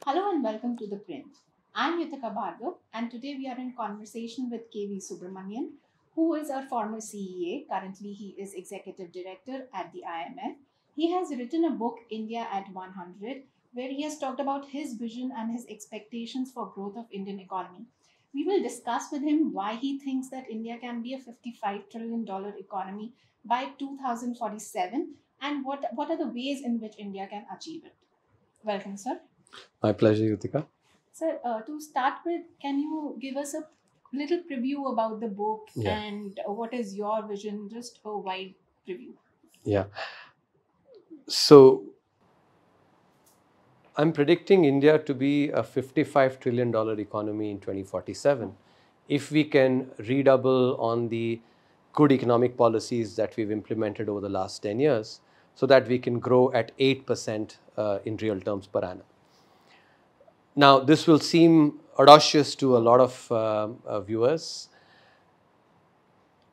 Hello and welcome to ThePrint. I'm Yuthika Bhargava, and today we are in conversation with KV Subramanian, who is our former CEA. Currently, he is Executive Director at the IMF. He has written a book, India at 100, where he has talked about his vision and his expectations for growth of Indian economy. We will discuss with him why he thinks that India can be a $55 trillion economy by 2047 and what are the ways in which India can achieve it. Welcome, sir. My pleasure, Yuthika. Sir, to start with, can you give us a little preview about the book Yeah, and what is your vision? Just a wide preview. yeah. So I'm predicting India to be a $55 trillion economy in 2047 if we can redouble on the good economic policies that we've implemented over the last 10 years so that we can grow at 8% in real terms per annum. Now, this will seem audacious to a lot of viewers.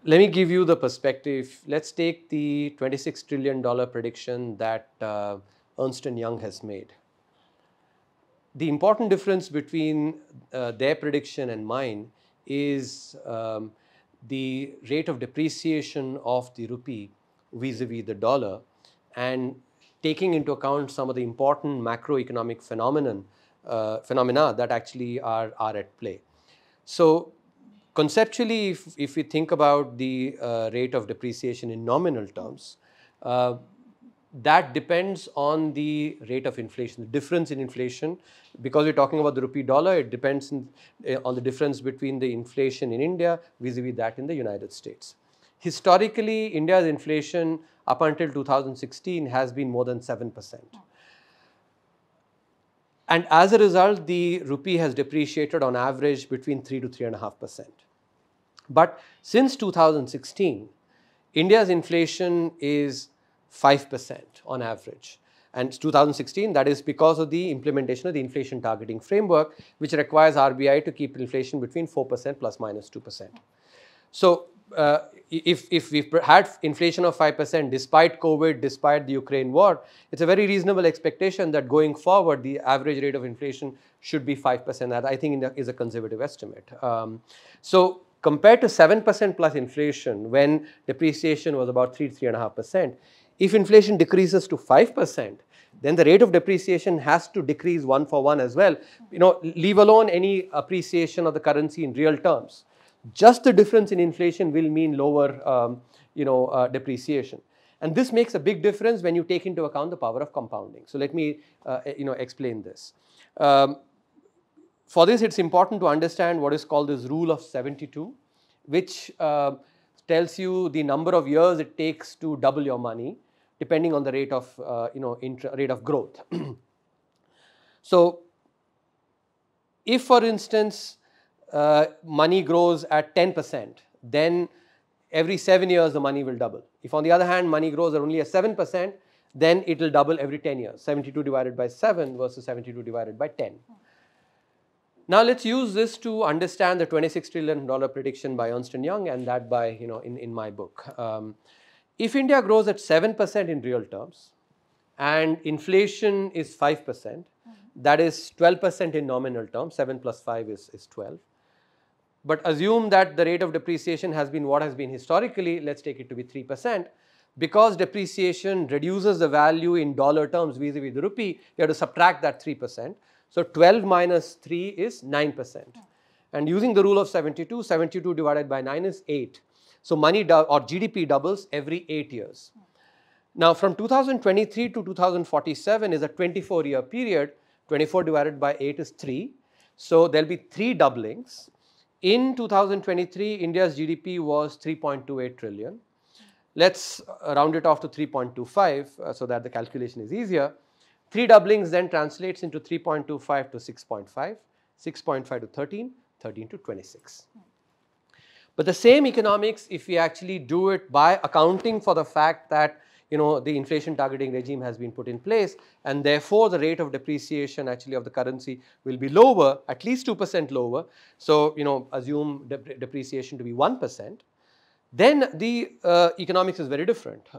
Let me give you the perspective. Let's take the $26 trillion prediction that Ernst & Young has made. The important difference between their prediction and mine is the rate of depreciation of the rupee vis-a-vis the dollar, and taking into account some of the important macroeconomic phenomena that actually are at play. So conceptually, if we think about the rate of depreciation in nominal terms, that depends on the rate of inflation, the difference in inflation. Because we're talking about the rupee dollar, it depends on the difference between the inflation in India vis-a-vis that in the United States. Historically, India's inflation up until 2016 has been more than 7%. And as a result, the rupee has depreciated on average between 3 to 3.5%. But since 2016, India's inflation is 5% on average. And 2016, that is because of the implementation of the inflation targeting framework, which requires RBI to keep inflation between 4% plus minus 2%. So if we've had inflation of 5% despite COVID, despite the Ukraine war, it's a very reasonable expectation that going forward, the average rate of inflation should be 5%. That I think is a conservative estimate. So compared to 7% plus inflation, when depreciation was about 3.5%, if inflation decreases to 5%, then the rate of depreciation has to decrease 1-for-1 as well. Leave alone any appreciation of the currency in real terms. Just the difference in inflation will mean lower, depreciation. And this makes a big difference when you take into account the power of compounding. So let me, explain this. For this, it's important to understand what is called this rule of 72, which tells you the number of years it takes to double your money, depending on the rate of, rate of growth. So, if, for instance, money grows at 10%, then every 7 years the money will double. If, on the other hand, money grows at only at 7%, then it will double every 10 years. 72 divided by 7 versus 72 divided by 10. Now let's use this to understand the $26 trillion prediction by Ernst & Young, and that by, in my book. If India grows at 7% in real terms and inflation is 5%, that is 12% in nominal terms, 7 plus 5 is 12. But assume that the rate of depreciation has been what has been historically, let's take it to be 3%. Because depreciation reduces the value in dollar terms vis-a-vis the rupee, you have to subtract that 3%. So 12 minus 3 is 9%. And using the rule of 72, 72 divided by 9 is 8. So money or GDP doubles every 8 years. Now from 2023 to 2047 is a 24-year period. 24 divided by 8 is 3. So there will be 3 doublings. In 2023, India's GDP was 3.28 trillion. Let's round it off to 3.25 so that the calculation is easier. 3 doublings then translates into 3.25 to 6.5, 6.5 to 13, 13 to 26. But the same economics, if we actually do it by accounting for the fact that the inflation targeting regime has been put in place, and therefore the rate of depreciation actually of the currency will be lower, at least 2% lower. So assume depreciation to be 1%. Then the economics is very different.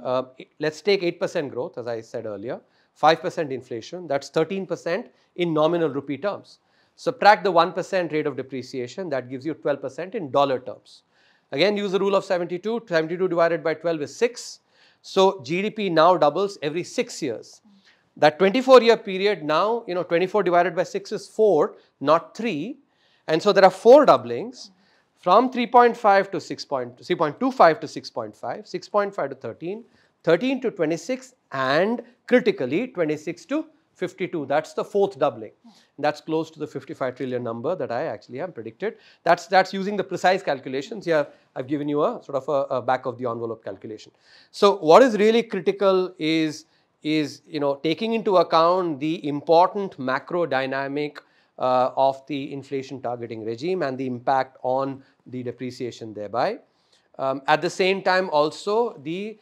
Let's take 8% growth, as I said earlier, 5% inflation, that's 13% in nominal rupee terms. Subtract the 1% rate of depreciation, that gives you 12% in dollar terms. Again, use the rule of 72. 72 divided by 12 is 6. So GDP now doubles every 6 years. That 24-year period now, 24 divided by 6 is 4, not 3. And so there are 4 doublings from 3.5 to 3.25 to 6.5, 6.5 to 13, 13 to 26, and critically 26 to 52. That's the 4th doubling. That's close to the 55 trillion number that I actually have predicted. That's using the precise calculations. Here I've given you a sort of a back of the envelope calculation. So what is really critical is taking into account the important macro dynamic of the inflation targeting regime and the impact on the depreciation thereby. At the same time also the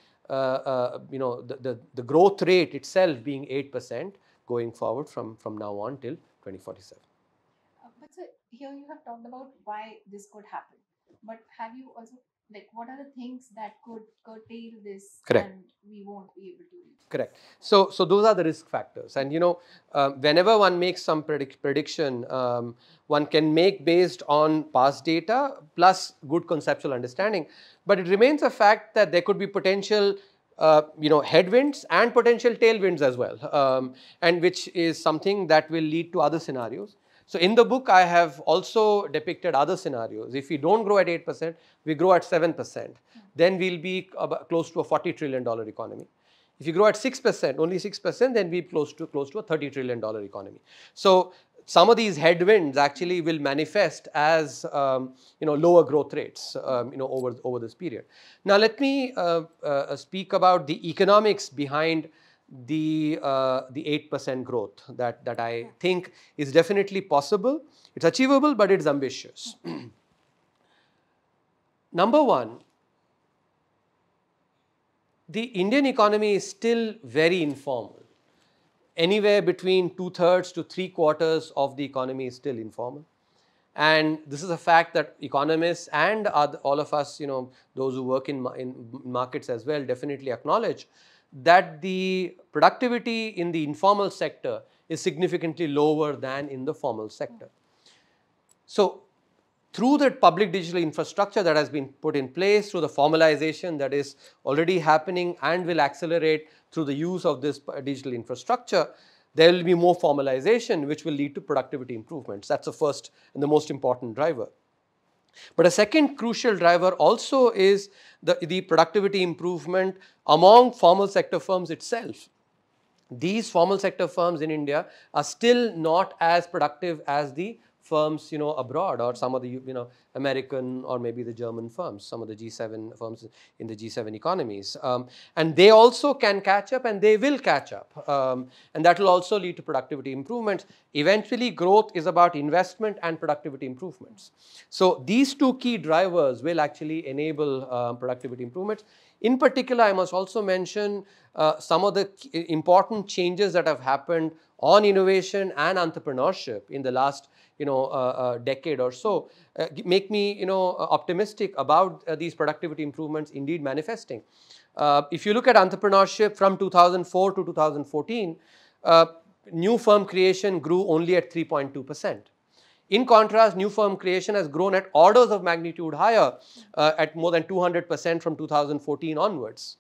growth rate itself being 8% going forward from now on till 2047. But sir, here you have talked about why this could happen. But have you also, like, what are the things that could curtail this? Correct. And we won't be able to reach? Correct. So those are the risk factors. And whenever one makes some prediction, one can make based on past data plus good conceptual understanding. But it remains a fact that there could be potential headwinds and potential tailwinds as well, and which is something that will lead to other scenarios. So in the book, I have also depicted other scenarios. If we don't grow at 8%, we grow at 7%, then we'll be close to a $40 trillion economy. If you grow at 6%, only 6%, then we'll be close to a $30 trillion economy. So some of these headwinds actually will manifest as lower growth rates over this period. Now let me speak about the economics behind the 8% growth that I think is definitely possible. It's achievable, but it's ambitious. Number one, the Indian economy is still very informal. Anywhere between 2/3 to 3/4 of the economy is still informal. And this is a fact that economists and all of us, those who work in markets as well, definitely acknowledge that the productivity in the informal sector is significantly lower than in the formal sector. So through the public digital infrastructure that has been put in place, through the formalization that is already happening and will accelerate through the use of this digital infrastructure, there will be more formalization which will lead to productivity improvements. That's the first and the most important driver. But a second crucial driver also is the productivity improvement among formal sector firms itself. These formal sector firms in India are still not as productive as the firms abroad, or some of the American or maybe the German firms, some of the G7 firms in the G7 economies, and they also can catch up, and they will catch up, and that will also lead to productivity improvements. Eventually, growth is about investment and productivity improvements. So these two key drivers will actually enable productivity improvements. In particular, I must also mention some of the important changes that have happened on innovation and entrepreneurship in the last decade or so, make me optimistic about these productivity improvements indeed manifesting. If you look at entrepreneurship from 2004 to 2014, new firm creation grew only at 3.2%. In contrast, new firm creation has grown at orders of magnitude higher, at more than 200% from 2014 onwards.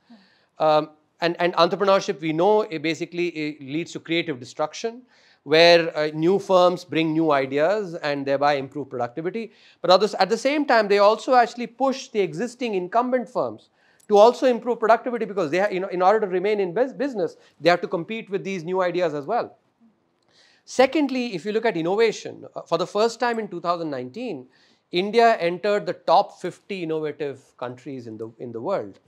And entrepreneurship, we know, it basically leads to creative destruction, where new firms bring new ideas and thereby improve productivity. But at the same time, they also actually push the existing incumbent firms to also improve productivity, because they, in order to remain in business, they have to compete with these new ideas as well. Secondly, if you look at innovation, for the first time in 2019, India entered the top 50 innovative countries in the world.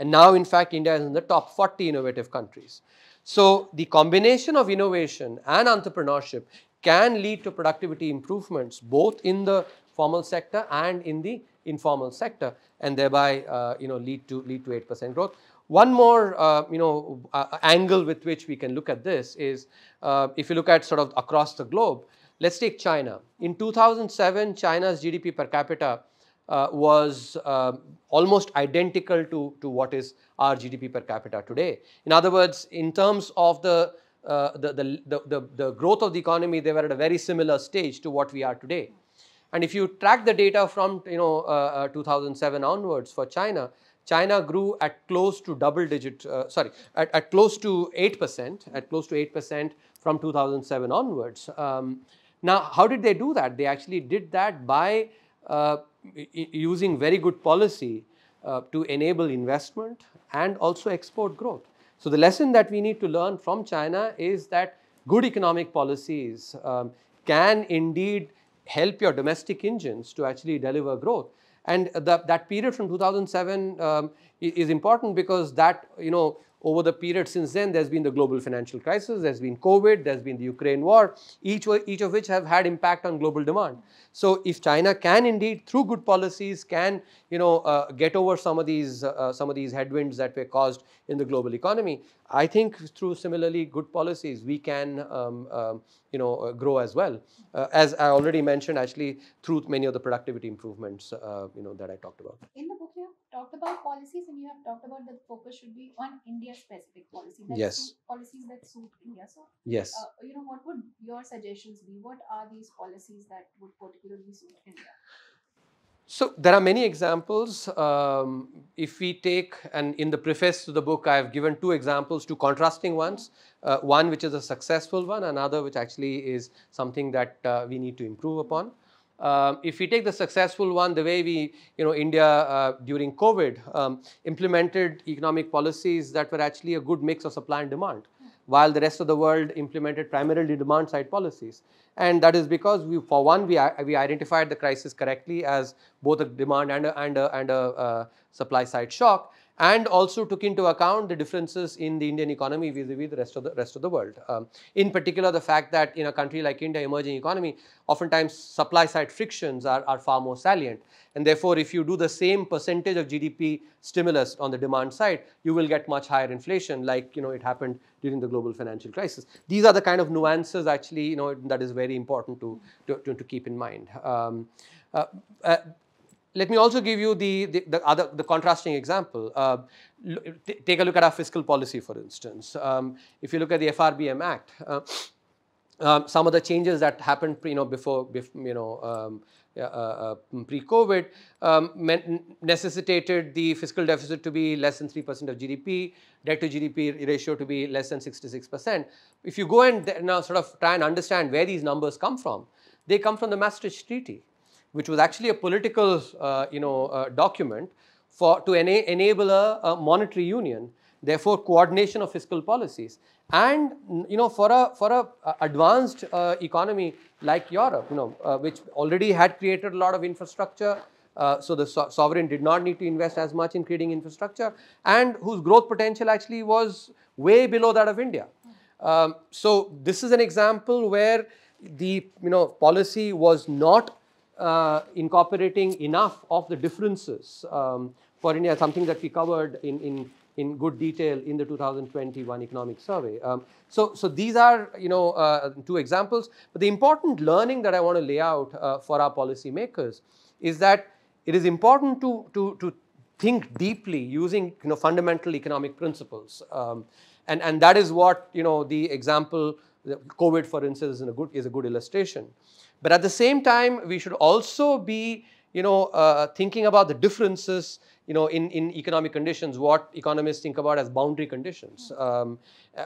And now, in fact, India is in the top 40 innovative countries. So the combination of innovation and entrepreneurship can lead to productivity improvements both in the formal sector and in the informal sector, and thereby lead to 8% growth. One more angle with which we can look at this is, if you look at sort of across the globe, let's take China. In 2007, China's GDP per capita was almost identical to what is our GDP per capita today. In other words, in terms of the the growth of the economy, they were at a very similar stage to what we are today. And if you track the data from 2007 onwards for China, China grew at close to double digit, at close to 8%, from 2007 onwards. Now, how did they do that? They actually did that by using very good policy to enable investment and also export growth. So the lesson that we need to learn from China is that good economic policies can indeed help your domestic engines to actually deliver growth. And that period from 2007 is important because that, over the period since then, there's been the global financial crisis, there's been COVID, there's been the Ukraine war, each of which have had impact on global demand. So if China can indeed, through good policies, can get over some of these headwinds that were caused in the global economy, I think through similarly good policies we can grow as well. As I already mentioned, actually through many of the productivity improvements that I talked about. In the book, you have talked about policies, and you have talked about that the focus should be on India-specific policy. Yes. Policies that suit India. So, yes. What would your suggestions be? What are these policies that would particularly suit India? So there are many examples. If we take, and in the preface to the book, I have given two examples, two contrasting ones. One which is a successful one, another which actually is something that we need to improve upon. If we take the successful one, the way we, India during COVID implemented economic policies that were actually a good mix of supply and demand, while the rest of the world implemented primarily demand side policies. And that is because we identified the crisis correctly as both a demand and a supply side shock, and also took into account the differences in the Indian economy vis-a-vis the rest of the world. In particular, the fact that in a country like India, emerging economy, oftentimes supply side frictions are far more salient. And therefore, if you do the same percentage of GDP stimulus on the demand side, you will get much higher inflation, like it happened during the global financial crisis. These are the kind of nuances actually that is very important to keep in mind. Let me also give you the contrasting example. Take a look at our fiscal policy, for instance. If you look at the FRBM Act, some of the changes that happened, pre-COVID necessitated the fiscal deficit to be less than 3% of GDP, debt to GDP ratio to be less than 66%. If you go and now sort of try and understand where these numbers come from, they come from the Maastricht Treaty, which was actually a political document to enable a monetary union, therefore coordination of fiscal policies. And for a advanced economy like Europe, which already had created a lot of infrastructure, so the sovereign did not need to invest as much in creating infrastructure, and whose growth potential actually was way below that of India. So this is an example where the policy was not incorporating enough of the differences for India, something that we covered in good detail in the 2021 economic survey. So these are two examples. But the important learning that I want to lay out for our policymakers is that it is important to think deeply using fundamental economic principles, and that is what the example, COVID, for instance, is a good illustration. But at the same time, we should also be thinking about the differences in economic conditions, what economists think about as boundary conditions.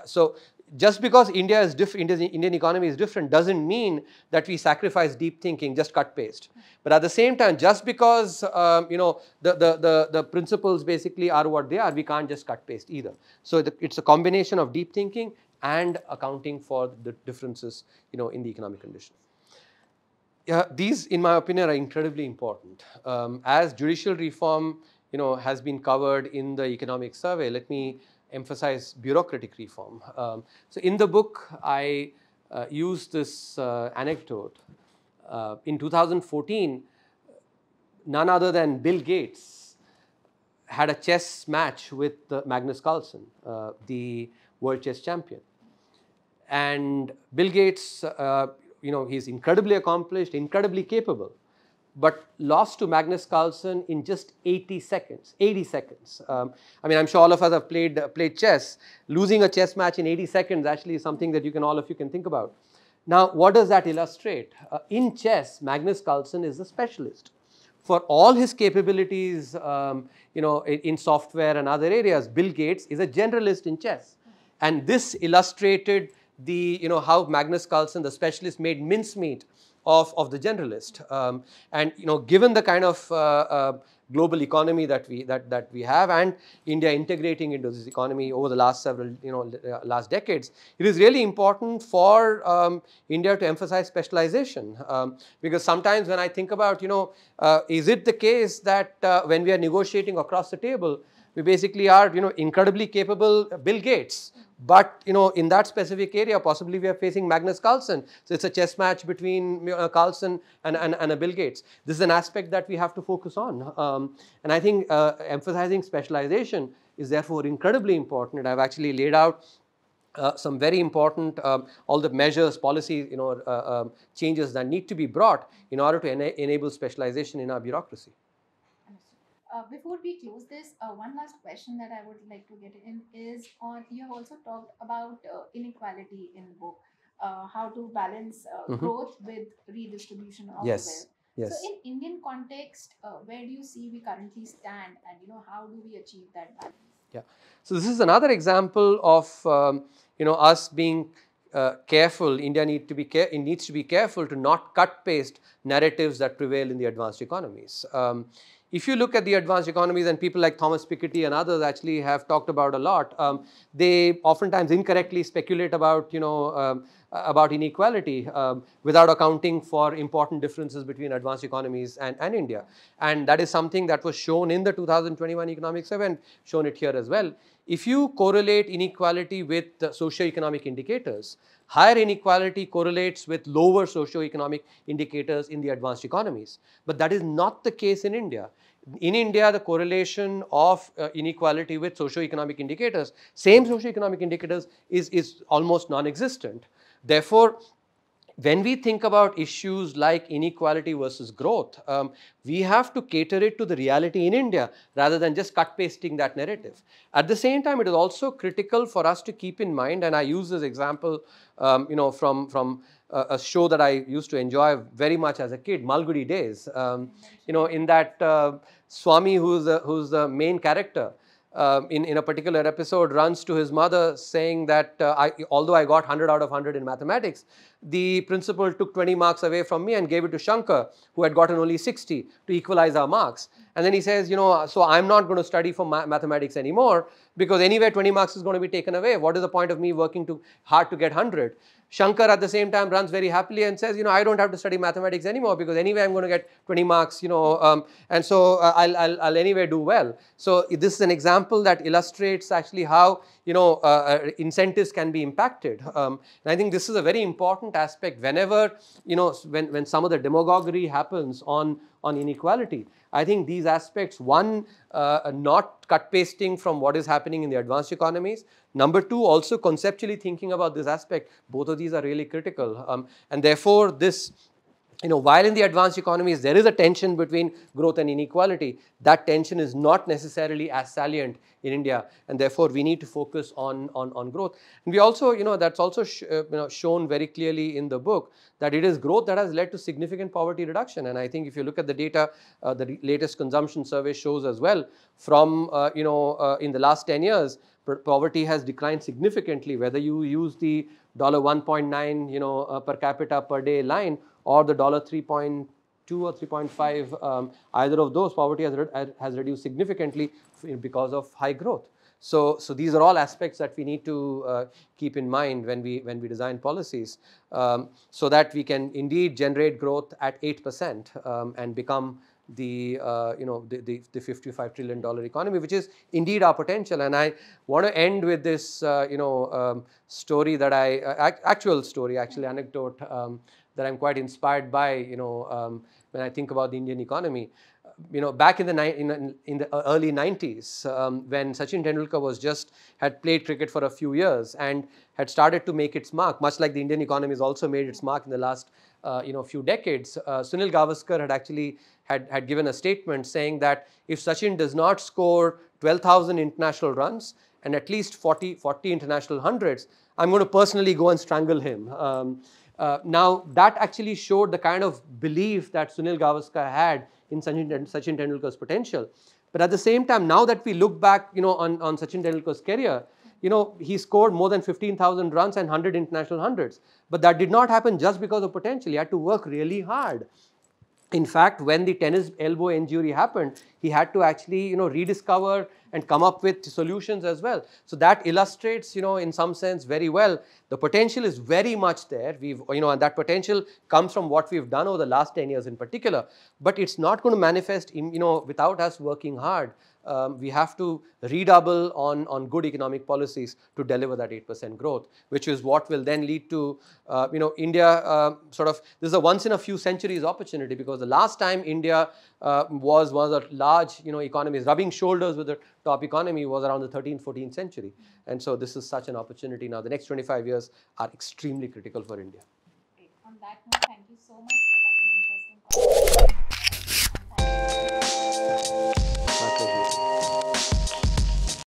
So just because India's Indian economy is different doesn't mean that we sacrifice deep thinking, just cut paste. But at the same time, just because the principles basically are what they are, we can't just cut paste either. So it's a combination of deep thinking and accounting for the differences in the economic conditions. These, in my opinion, are incredibly important. As judicial reform has been covered in the economic survey, let me emphasize bureaucratic reform. So in the book, I use this anecdote. In 2014, none other than Bill Gates had a chess match with Magnus Carlsen, the world chess champion. And Bill Gates, he's incredibly accomplished, incredibly capable. but lost to Magnus Carlsen in just 80 seconds. 80 seconds. I mean, I'm sure all of us have played chess. Losing a chess match in 80 seconds actually is something that all of you can think about. Now, what does that illustrate? In chess, Magnus Carlsen is a specialist. For all his capabilities, in software and other areas, Bill Gates is a generalist in chess. And this illustrated how Magnus Carlsen, the specialist, made mincemeat of the generalist. And given the kind of global economy that we have, and India integrating into this economy over the last last decades, it is really important for India to emphasize specialization. Because sometimes when I think about, is it the case that when we are negotiating across the table, we basically are, incredibly capable Bill Gates, but, in that specific area, possibly we are facing Magnus Carlsen. So it's a chess match between Carlsen and a Bill Gates. This is an aspect that we have to focus on. And I think emphasizing specialization is therefore incredibly important. And I've actually laid out some very important, all the measures, policies, changes that need to be brought in order to enable specialization in our bureaucracy. Before we close this, one last question that I would like to get in is on, you have also talked about inequality in the book, how to balance growth with redistribution of Yes. wealth. Yes. So in Indian context, where do you see we currently stand, and how do we achieve that balance? Yeah. So this is another example of us being careful. India needs to be careful to not cut paste narratives that prevail in the advanced economies. If you look at the advanced economies, and people like Thomas Piketty and others actually have talked about a lot, they oftentimes incorrectly speculate about about inequality without accounting for important differences between advanced economies and India. And that is something that was shown in the 2021 economic survey, and shown it here as well. If you correlate inequality with socio-economic indicators, higher inequality correlates with lower socio-economic indicators in the advanced economies. But that is not the case in India. In India, the correlation of inequality with socio-economic indicators, same socio-economic indicators, is almost non-existent. Therefore, when we think about issues like inequality versus growth, we have to cater it to the reality in India rather than just cut pasting that narrative. At the same time, it is also critical for us to keep in mind, and I use this example from a show that I used to enjoy very much as a kid, Malgudi Days. In that Swami, who's the main character, in a particular episode, runs to his mother saying that although I got 100 out of 100 in mathematics, the principal took 20 marks away from me and gave it to Shankar, who had gotten only 60, to equalize our marks. And then he says, so I'm not going to study for mathematics anymore, because anyway 20 marks is going to be taken away. What is the point of me working hard to get 100? Shankar at the same time runs very happily and says, I don't have to study mathematics anymore, because anyway I'm going to get 20 marks, and so I'll anyway do well. So this is an example that illustrates actually how, incentives can be impacted. And I think this is a very important aspect whenever, when some of the demagoguery happens on inequality. I think these aspects, one, not cut pasting from what is happening in the advanced economies. Number two, also conceptually thinking about this aspect. Both of these are really critical. And therefore, this, while in the advanced economies there is a tension between growth and inequality, that tension is not necessarily as salient in India, and therefore we need to focus on growth. And we also, that's also shown very clearly in the book, that it is growth that has led to significant poverty reduction. And I think if you look at the data, the latest consumption survey shows as well, from in the last 10 years, poverty has declined significantly, whether you use the $1.9 per capita per day line, or the $3.2 or 3.5, either of those, poverty has reduced significantly because of high growth. So these are all aspects that we need to keep in mind when we design policies, so that we can indeed generate growth at 8% and become the $55 trillion economy, which is indeed our potential. And I want to end with this story that anecdote that I'm quite inspired by, when I think about the Indian economy. back in the early 90s, when Sachin Tendulkar had played cricket for a few years and had started to make its mark, much like the Indian economy has also made its mark in the last few decades. Sunil Gavaskar had actually had given a statement saying that if Sachin does not score 12,000 international runs and at least 40 international hundreds, I'm going to personally go and strangle him. Now, that actually showed the kind of belief that Sunil Gavaskar had in Sachin Tendulkar's potential. But at the same time, now that we look back, on Sachin Tendulkar's career, he scored more than 15,000 runs and 100 international hundreds. But that did not happen just because of potential. He had to work really hard. In fact, when the tennis elbow injury happened, he had to actually, rediscover and come up with solutions as well. So that illustrates, in some sense very well, the potential is very much there. And that potential comes from what we've done over the last 10 years in particular. But it's not going to manifest, without us working hard. We have to redouble on good economic policies to deliver that 8% growth, which is what will then lead to, India this is a once in a few centuries opportunity, because the last time India was one of the large, economies rubbing shoulders with the top economy was around the 13th, 14th century. And so this is such an opportunity now. The next 25 years are extremely critical for India. Great. On that note, thank you so much.